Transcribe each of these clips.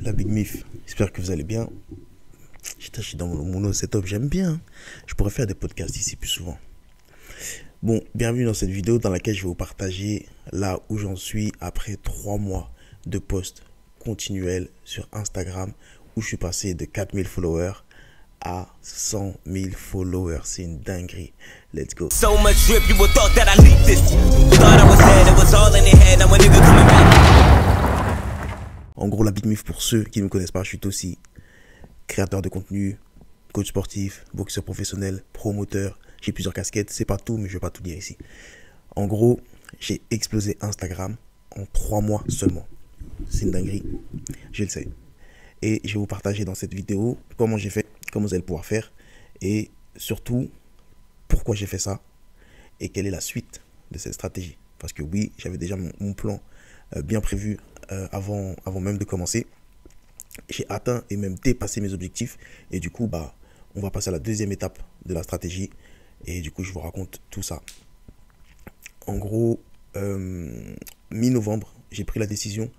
la Big Mif, j'espère que vous allez bien. Je suis dans mon mono setup, j'aime bien. Je pourrais faire des podcasts ici plus souvent. Bon, bienvenue dans cette vidéo dans laquelle je vais vous partager là où j'en suis après 3 mois de posts continuels sur Instagram où je suis passé de 4000 followers à 100 000 followers. C'est une dinguerie. Let's go. So much drip, you would thought that I leaked this. Thought I was dead, it was all in the head. Now a nigga coming back. En gros, la Big Mif, pour ceux qui ne me connaissent pas, je suis aussi créateur de contenu, coach sportif, boxeur professionnel, promoteur. J'ai plusieurs casquettes, c'est pas tout, mais je vais pas tout dire ici. En gros, j'ai explosé Instagram en 3 mois seulement. C'est une dinguerie, je le sais. Et je vais vous partager dans cette vidéo comment j'ai fait, comment vous allez pouvoir faire, et surtout, pourquoi j'ai fait ça, et quelle est la suite de cette stratégie. Parce que oui, j'avais déjà mon plan bien prévu avant même de commencer. J'ai atteint et même dépassé mes objectifs, et du coup, on va passer à la deuxième étape de la stratégie, et du coup, je vous raconte tout ça. En gros, mi-novembre, j'ai pris la décision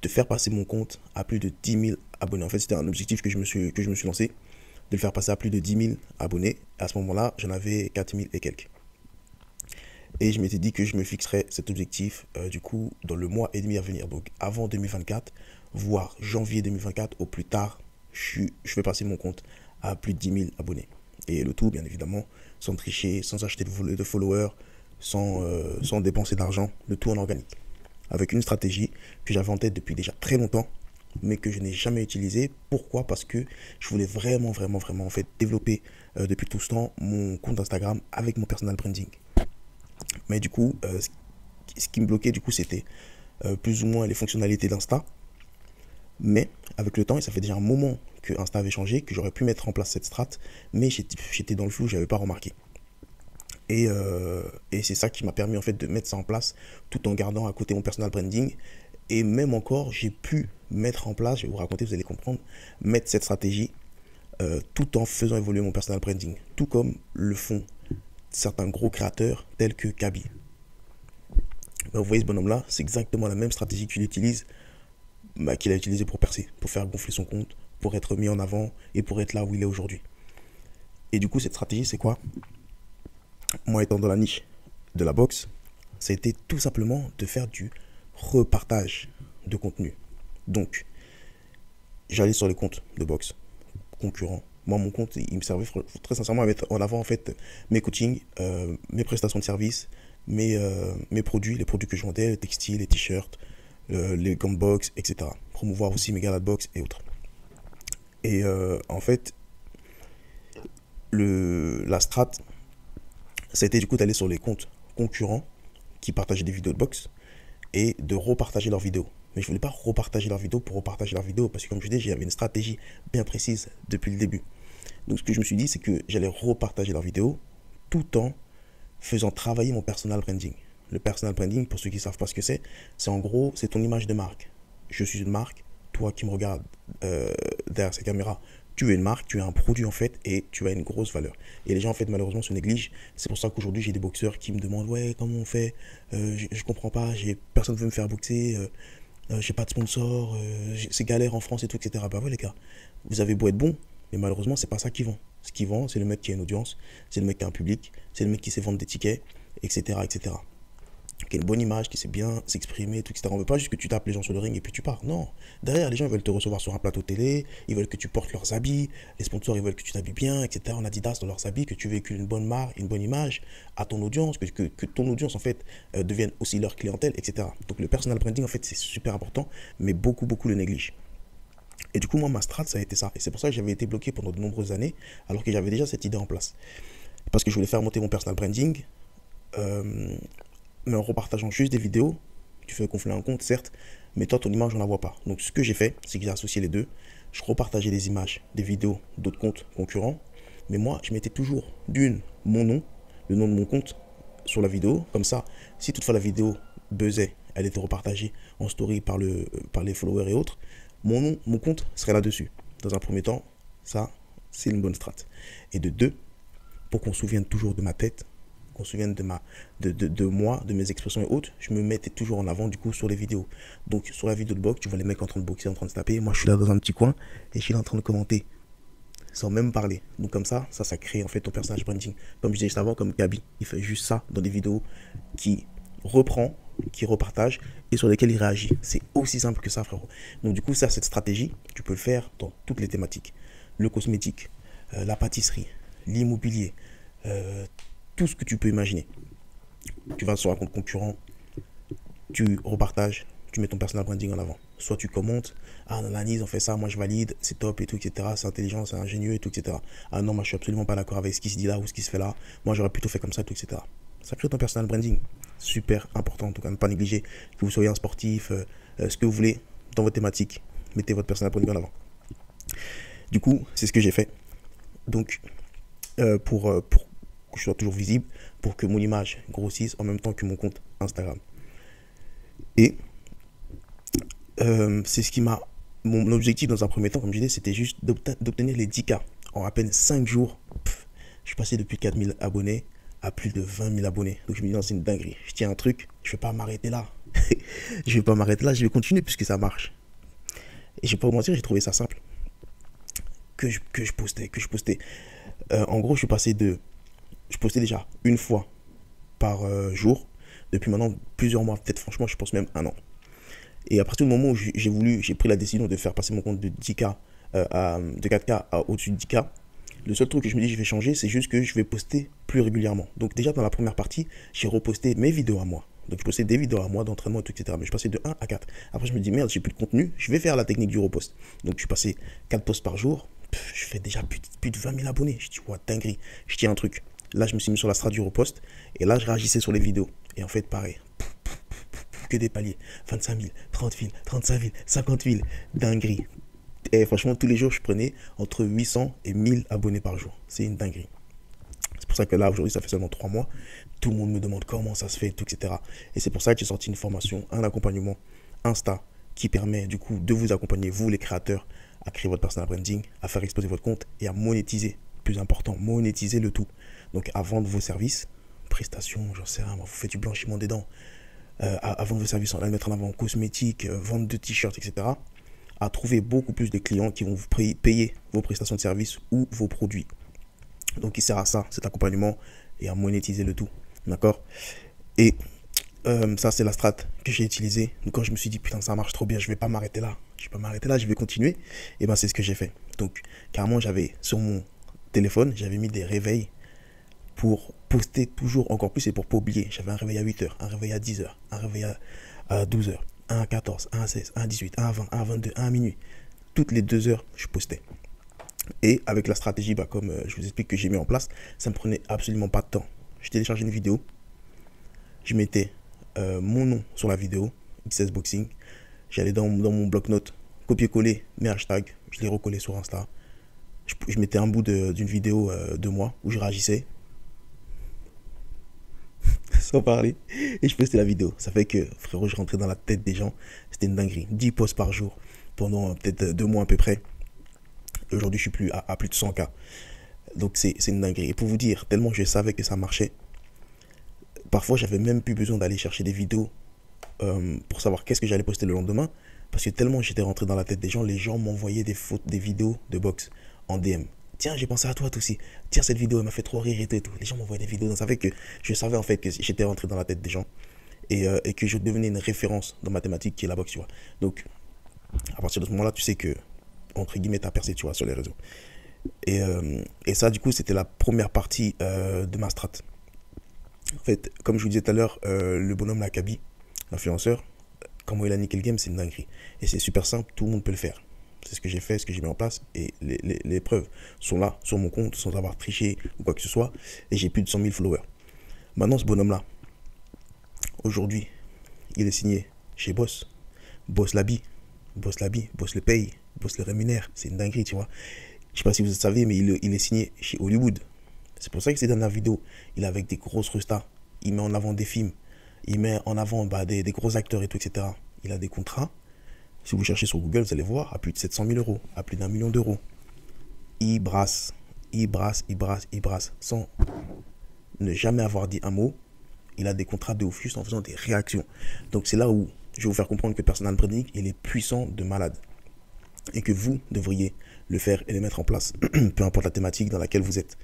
de faire passer mon compte à plus de 10 000 abonnés. En fait, c'était un objectif que je me suis lancé, de le faire passer à plus de 10 000 abonnés. À ce moment-là, j'en avais 4 000 et quelques. Et je m'étais dit que je me fixerais cet objectif, du coup, dans le mois et demi à venir. Donc, avant 2024, voire janvier 2024, au plus tard, je vais passer mon compte à plus de 10 000 abonnés. Et le tout, bien évidemment, sans tricher, sans acheter de followers, sans dépenser d'argent, le tout en organique. Avec une stratégie que j'avais en tête depuis déjà très longtemps, mais que je n'ai jamais utilisée. Pourquoi? Parce que je voulais vraiment en fait développer depuis tout ce temps mon compte Instagram avec mon personal branding. Mais du coup, ce qui me bloquait du coup, c'était plus ou moins les fonctionnalités d'Insta. Mais avec le temps, et ça fait déjà un moment que Insta avait changé, que j'aurais pu mettre en place cette strat, mais j'étais dans le flou, je n'avais pas remarqué. Et c'est ça qui m'a permis en fait de mettre ça en place tout en gardant à côté mon personal branding. Et même encore, j'ai pu mettre en place, je vais vous raconter, vous allez comprendre, mettre cette stratégie tout en faisant évoluer mon personal branding. Tout comme le font certains gros créateurs tels que Kaby. Vous voyez ce bonhomme-là, c'est exactement la même stratégie qu'il utilise, qu'il a utilisé pour percer, pour faire gonfler son compte, pour être mis en avant et pour être là où il est aujourd'hui. Et du coup, cette stratégie, c'est quoi? Moi, étant dans la niche de la boxe, c'était tout simplement de faire du repartage de contenu. Donc, j'allais sur les comptes de boxe concurrents. Moi, mon compte, il me servait très sincèrement à mettre en avant en fait mes coachings, mes prestations de services, mes produits, les produits que je vendais, les textiles, les t-shirts, les gants de boxe, etc. Promouvoir aussi mes galas de boxe et autres. Et en fait, la strat, c'était du coup d'aller sur les comptes concurrents qui partageaient des vidéos de boxe et de repartager leurs vidéos. Mais je ne voulais pas repartager leurs vidéos pour repartager leurs vidéos parce que comme je disais, j'avais une stratégie bien précise depuis le début. Donc ce que je me suis dit, c'est que j'allais repartager leurs vidéos tout en faisant travailler mon personal branding. Le personal branding, pour ceux qui ne savent pas ce que c'est en gros, c'est ton image de marque. Je suis une marque, toi qui me regardes derrière cette caméra, tu es une marque, tu es un produit en fait et tu as une grosse valeur. Et les gens en fait malheureusement se négligent. C'est pour ça qu'aujourd'hui j'ai des boxeurs qui me demandent ouais comment on fait, je comprends pas, personne ne veut me faire boxer, j'ai pas de sponsor, c'est galère en France et tout, etc. Bah ouais les gars, vous avez beau être bon, mais malheureusement c'est pas ça qui vend. Ce qui vend, c'est le mec qui a une audience, c'est le mec qui a un public, c'est le mec qui sait vendre des tickets, etc. Qui a une bonne image, qui sait bien s'exprimer, tout, etc. On ne veut pas juste que tu tapes les gens sur le ring et puis tu pars. Non. Derrière, les gens ils veulent te recevoir sur un plateau télé, ils veulent que tu portes leurs habits, les sponsors ils veulent que tu t'habilles bien, etc. En Adidas dans leurs habits, que tu véhicules une bonne marque, une bonne image à ton audience, que ton audience en fait devienne aussi leur clientèle, etc. Donc le personal branding en fait c'est super important, mais beaucoup le négligent. Et du coup, moi, ma strat, ça a été ça. Et c'est pour ça que j'avais été bloqué pendant de nombreuses années, alors que j'avais déjà cette idée en place. Parce que je voulais faire monter mon personal branding, mais en repartageant juste des vidéos, tu fais gonfler un compte, certes, mais toi, ton image, on ne la voit pas. Donc, ce que j'ai fait, c'est que j'ai associé les deux. Je repartageais des images, des vidéos d'autres comptes concurrents, mais moi, je mettais toujours mon nom, le nom de mon compte sur la vidéo. Comme ça, si toutefois la vidéo buzzait, elle était repartagée en story par les followers et autres, mon compte serait là-dessus. Dans un premier temps, ça, c'est une bonne strat. Et de deux, pour qu'on se souvienne toujours de ma tête, qu'on se souvienne de moi, de mes expressions et autres, je me mettais toujours en avant du coup sur les vidéos. Donc sur la vidéo de boxe, tu vois les mecs en train de boxer, en train de se taper. Moi je suis là dans un petit coin et je suis là en train de commenter sans même parler. Donc comme ça crée en fait ton personnage branding. Comme je disais juste avant, comme Gabi, il fait juste ça dans des vidéos qui reprend, qui repartage et sur lesquels il réagit. C'est aussi simple que ça, frérot. Donc du coup, ça, cette stratégie, tu peux le faire dans toutes les thématiques. Le cosmétique, la pâtisserie, l'immobilier, tout ce que tu peux imaginer. Tu vas sur un compte concurrent, tu repartages, tu mets ton personal branding en avant. Soit tu commentes, ah, on analyse, on fait ça, moi je valide, c'est top et tout, etc. C'est intelligent, c'est ingénieux et tout, etc. Ah non, moi je suis absolument pas d'accord avec ce qui se dit là ou ce qui se fait là. Moi j'aurais plutôt fait comme ça, tout, etc. Ça crée ton personal branding. Super important, en tout cas, ne pas négliger que vous soyez un sportif, ce que vous voulez dans votre thématique. Mettez votre personal branding en avant. Du coup, c'est ce que j'ai fait. Donc, pour que je sois toujours visible, pour que mon image grossisse en même temps que mon compte Instagram. Et c'est ce qui m'a... Mon objectif dans un premier temps, comme je disais, c'était juste d'obtenir les 10K. En à peine 5 jours, je suis passé depuis 4000 abonnés à plus de 20 000 abonnés. Donc je me dis, non, c'est une dinguerie. Je tiens un truc, je vais pas m'arrêter là. Je vais pas m'arrêter là, je vais continuer puisque ça marche. Et je vais pas vous mentir, j'ai trouvé ça simple. Que je postais. En gros, je postais déjà une fois par jour. Depuis maintenant plusieurs mois, peut-être franchement, je pense même un an. Et à partir du moment où j'ai pris la décision de faire passer mon compte de 10K, de 4K à au-dessus de 10K, le seul truc que je me dis que je vais changer, c'est juste que je vais poster plus régulièrement. Donc déjà dans la première partie, j'ai reposté mes vidéos à moi. Donc je postais des vidéos à moi d'entraînement, etc. Mais je passais de 1 à 4. Après je me dis merde, j'ai plus de contenu, je vais faire la technique du repost. Donc je suis passé 4 posts par jour. Je fais déjà plus de 20 000 abonnés. Je dis ouais, dinguerie, je tiens un truc. Là je me suis mis sur la strat du repost. Et là je réagissais sur les vidéos. Et en fait pareil. Que des paliers, 25 000, 30 000, 35 000, 50 000, dinguerie. Et franchement, tous les jours, je prenais entre 800 et 1000 abonnés par jour. C'est une dinguerie. C'est pour ça que là, aujourd'hui, ça fait seulement 3 mois. Tout le monde me demande comment ça se fait, tout, etc. Et c'est pour ça que j'ai sorti une formation, un accompagnement Insta qui permet du coup de vous accompagner, vous les créateurs, à créer votre personal branding, à faire exploser votre compte et à monétiser. Plus important, monétiser le tout. Donc, à vendre vos services, prestations, j'en sais rien, vous faites du blanchiment des dents. À vendre vos services, à mettre en avant cosmétiques, vente de t-shirts, etc. À trouver beaucoup plus de clients qui vont vous payer vos prestations de services ou vos produits. Donc il sert à ça, cet accompagnement, et à monétiser le tout. D'accord? Et ça, c'est la strat que j'ai utilisée. Donc quand je me suis dit, putain, ça marche trop bien, je vais pas m'arrêter là. Je vais pas m'arrêter là, je vais continuer. Et ben c'est ce que j'ai fait. Donc carrément, j'avais sur mon téléphone, j'avais mis des réveils pour poster toujours encore plus et pour pas oublier. J'avais un réveil à 8h, un réveil à 10h, un réveil à 12h, un à 14, un à 16, un à 18, un à 20, un à 22, un à minuit. Toutes les 2 heures, je postais. Et avec la stratégie, comme je vous explique que j'ai mis en place, ça me prenait absolument pas de temps. Je téléchargeais une vidéo, je mettais mon nom sur la vidéo, XS Boxing, j'allais dans mon bloc-notes, copier-coller mes hashtags, je les recollais sur Insta. Je mettais un bout d'une vidéo de moi où je réagissais, sans parler, et je postais la vidéo. Ça fait que, frérot, je rentrais dans la tête des gens. C'était une dinguerie. 10 posts par jour pendant peut-être 2 mois à peu près. Aujourd'hui, je suis plus à plus de 100K. Donc, c'est une dinguerie. Et pour vous dire, tellement je savais que ça marchait, parfois, j'avais même plus besoin d'aller chercher des vidéos pour savoir qu'est-ce que j'allais poster le lendemain. Parce que tellement j'étais rentré dans la tête des gens m'envoyaient des vidéos de boxe en DM. Tiens, j'ai pensé à toi aussi. Tiens, cette vidéo elle m'a fait trop rire et tout. Les gens m'envoyaient des vidéos. Donc ça fait que je savais en fait que j'étais rentré dans la tête des gens et que je devenais une référence dans ma thématique qui est la boxe, tu vois. Donc, à partir de ce moment-là, tu sais que, entre guillemets, t'as percé, tu vois, sur les réseaux. Et ça, du coup, c'était la première partie de ma strat. En fait, comme je vous disais tout à l'heure, le bonhomme Lakabi, l'influenceur, comment il a niqué le game, c'est une dinguerie. Et c'est super simple, tout le monde peut le faire. C'est ce que j'ai fait, ce que j'ai mis en place. Et les preuves sont là, sur mon compte, sans avoir triché ou quoi que ce soit. Et j'ai plus de 100 000 followers. Maintenant, ce bonhomme-là, aujourd'hui, il est signé chez Boss. Boss l'habille. Boss le paye. Boss le rémunère. C'est une dinguerie, tu vois. Je sais pas si vous le savez, mais il est signé chez Hollywood. C'est pour ça que ces dernières vidéos, il est avec des grosses restas. Il met en avant des films. Il met en avant des gros acteurs et tout, etc. Il a des contrats. Si vous cherchez sur Google, vous allez voir, à plus de 700 000 euros, à plus d'1 million d'euros. Il brasse, sans ne jamais avoir dit un mot, il a des contrats de ouf juste en faisant des réactions. Donc c'est là où je vais vous faire comprendre que personal branding, il est puissant de malade. Et que vous devriez le faire et le mettre en place, peu importe la thématique dans laquelle vous êtes.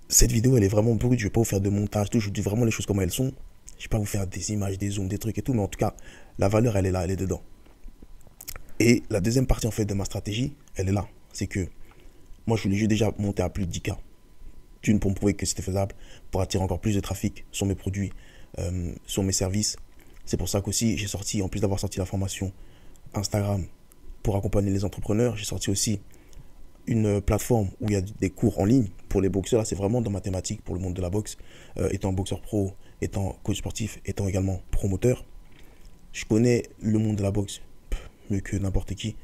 Cette vidéo, elle est vraiment brute, je ne vais pas vous faire de montage, tout, je vous dis vraiment les choses comme elles sont. Je ne vais pas vous faire des images, des zooms, des trucs et tout, mais en tout cas, la valeur, elle est là, elle est dedans. Et la deuxième partie, en fait, de ma stratégie, elle est là. C'est que moi, je voulais juste déjà monter à plus de 10K. D'une, pour me prouver que c'était faisable, pour attirer encore plus de trafic sur mes produits, sur mes services. C'est pour ça qu'aussi, j'ai sorti, en plus d'avoir sorti la formation Instagram pour accompagner les entrepreneurs, j'ai sorti aussi une plateforme où il y a des cours en ligne pour les boxeurs. Là, c'est vraiment dans ma thématique pour le monde de la boxe. Étant boxeur pro, étant coach sportif, étant également promoteur, je connais le monde de la boxe mieux que n'importe qui,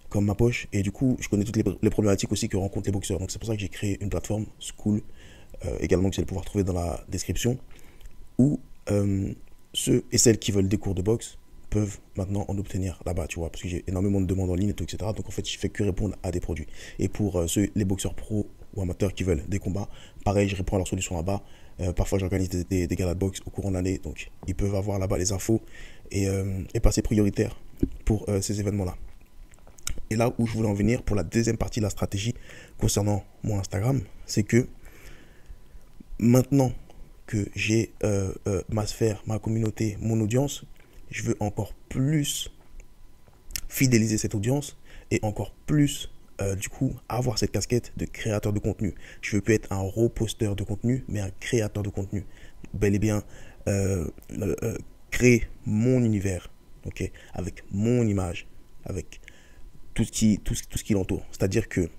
comme ma poche. Et du coup, je connais toutes les problématiques aussi que rencontrent les boxeurs. Donc, c'est pour ça que j'ai créé une plateforme School, également que vous allez pouvoir trouver dans la description, où ceux et celles qui veulent des cours de boxe peuvent maintenant en obtenir là-bas, tu vois, parce que j'ai énormément de demandes en ligne et tout, etc. Donc en fait, je fais que répondre à des produits. Et pour les boxeurs pros ou amateurs qui veulent des combats, pareil, je réponds à leurs solutions là-bas. Parfois, j'organise des galas de boxe au cours de l'année, donc ils peuvent avoir là-bas les infos et passer prioritaire pour ces événements-là. Et là où je voulais en venir pour la deuxième partie de la stratégie concernant mon Instagram, c'est que maintenant que j'ai ma sphère, ma communauté, mon audience, je veux encore plus fidéliser cette audience et encore plus, du coup, avoir cette casquette de créateur de contenu. Je veux plus être un reposteur de contenu, mais un créateur de contenu. Bel et bien, créer mon univers, ok, avec mon image, avec tout ce qui l'entoure. C'est-à-dire que,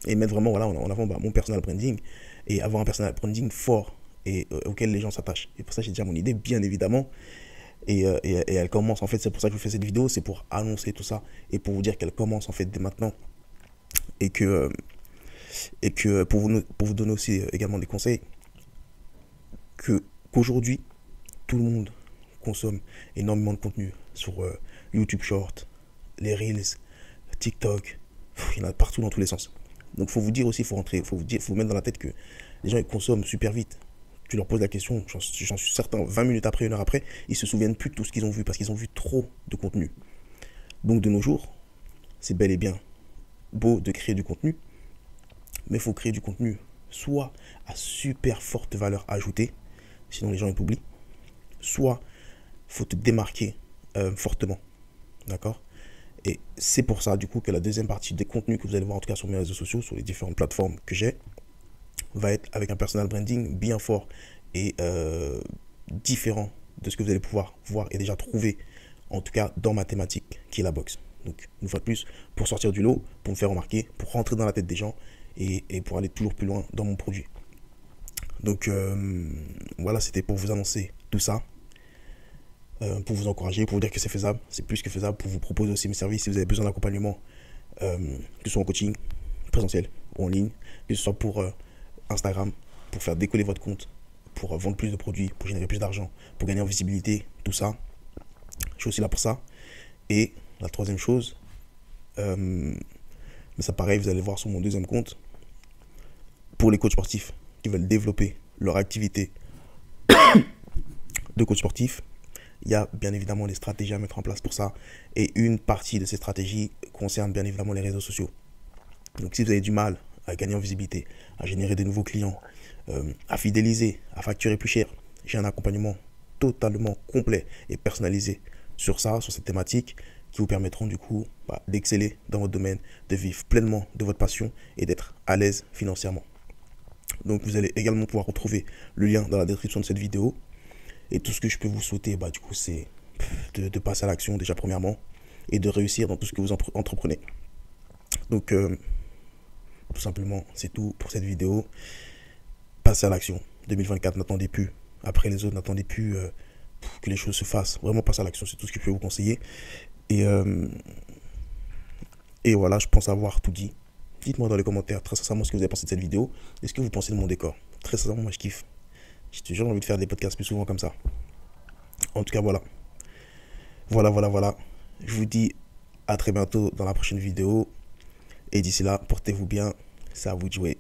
et mettre vraiment voilà, en avant mon personal branding et avoir un personal branding fort et auquel les gens s'attachent. Et pour ça, j'ai déjà mon idée, bien évidemment. Et elle commence, en fait, c'est pour ça que je fais cette vidéo, c'est pour annoncer tout ça et pour vous dire qu'elle commence, en fait, dès maintenant. Et que pour vous donner aussi également des conseils, qu'aujourd'hui, tout le monde consomme énormément de contenu sur YouTube Short, les Reels, TikTok, il y en a partout dans tous les sens. Donc, il faut vous dire aussi, faut vous mettre dans la tête que les gens ils consomment super vite. Tu leur poses la question, j'en suis certain, 20 minutes après, 1 heure après, ils se souviennent plus de tout ce qu'ils ont vu parce qu'ils ont vu trop de contenu. Donc de nos jours, c'est bel et bien beau de créer du contenu, mais il faut créer du contenu soit à super forte valeur ajoutée, sinon les gens ils t'oublient, soit il faut te démarquer fortement, d'accord? Et c'est pour ça du coup que la deuxième partie des contenus que vous allez voir en tout cas sur mes réseaux sociaux, sur les différentes plateformes que j'ai, va être avec un personal branding bien fort et différent de ce que vous allez pouvoir voir et déjà trouver, en tout cas dans ma thématique qui est la boxe. Donc une fois de plus, pour sortir du lot, pour me faire remarquer, pour rentrer dans la tête des gens et pour aller toujours plus loin dans mon produit. Donc voilà, c'était pour vous annoncer tout ça, pour vous encourager, pour vous dire que c'est faisable, c'est plus que faisable, pour vous proposer aussi mes services si vous avez besoin d'accompagnement, que ce soit en coaching, présentiel ou en ligne, que ce soit pour Instagram, pour faire décoller votre compte, pour vendre plus de produits, pour générer plus d'argent, pour gagner en visibilité, tout ça. Je suis aussi là pour ça. Et la troisième chose, mais ça pareil, vous allez voir sur mon deuxième compte, pour les coachs sportifs qui veulent développer leur activité de coach sportif, il y a bien évidemment des stratégies à mettre en place pour ça. Et une partie de ces stratégies concerne bien évidemment les réseaux sociaux. Donc si vous avez du mal à gagner en visibilité, à générer des nouveaux clients, à fidéliser, à facturer plus cher, j'ai un accompagnement totalement complet et personnalisé sur ça, sur cette thématique, qui vous permettront du coup d'exceller dans votre domaine, de vivre pleinement de votre passion et d'être à l'aise financièrement. Donc vous allez également pouvoir retrouver le lien dans la description de cette vidéo. Et tout ce que je peux vous souhaiter, du coup, c'est de passer à l'action déjà premièrement et de réussir dans tout ce que vous entreprenez. Donc tout simplement, c'est tout pour cette vidéo. Passez à l'action. 2024, n'attendez plus. Après les autres, n'attendez plus que les choses se fassent. Vraiment, passez à l'action, c'est tout ce que je peux vous conseiller. Et voilà, je pense avoir tout dit. Dites-moi dans les commentaires très sincèrement ce que vous avez pensé de cette vidéo. Est-ce que vous pensez de mon décor? Très sincèrement, moi je kiffe. J'ai toujours envie de faire des podcasts plus souvent comme ça. En tout cas, voilà. Voilà. Je vous dis à très bientôt dans la prochaine vidéo. Et d'ici là, portez-vous bien. C'est à vous de jouer.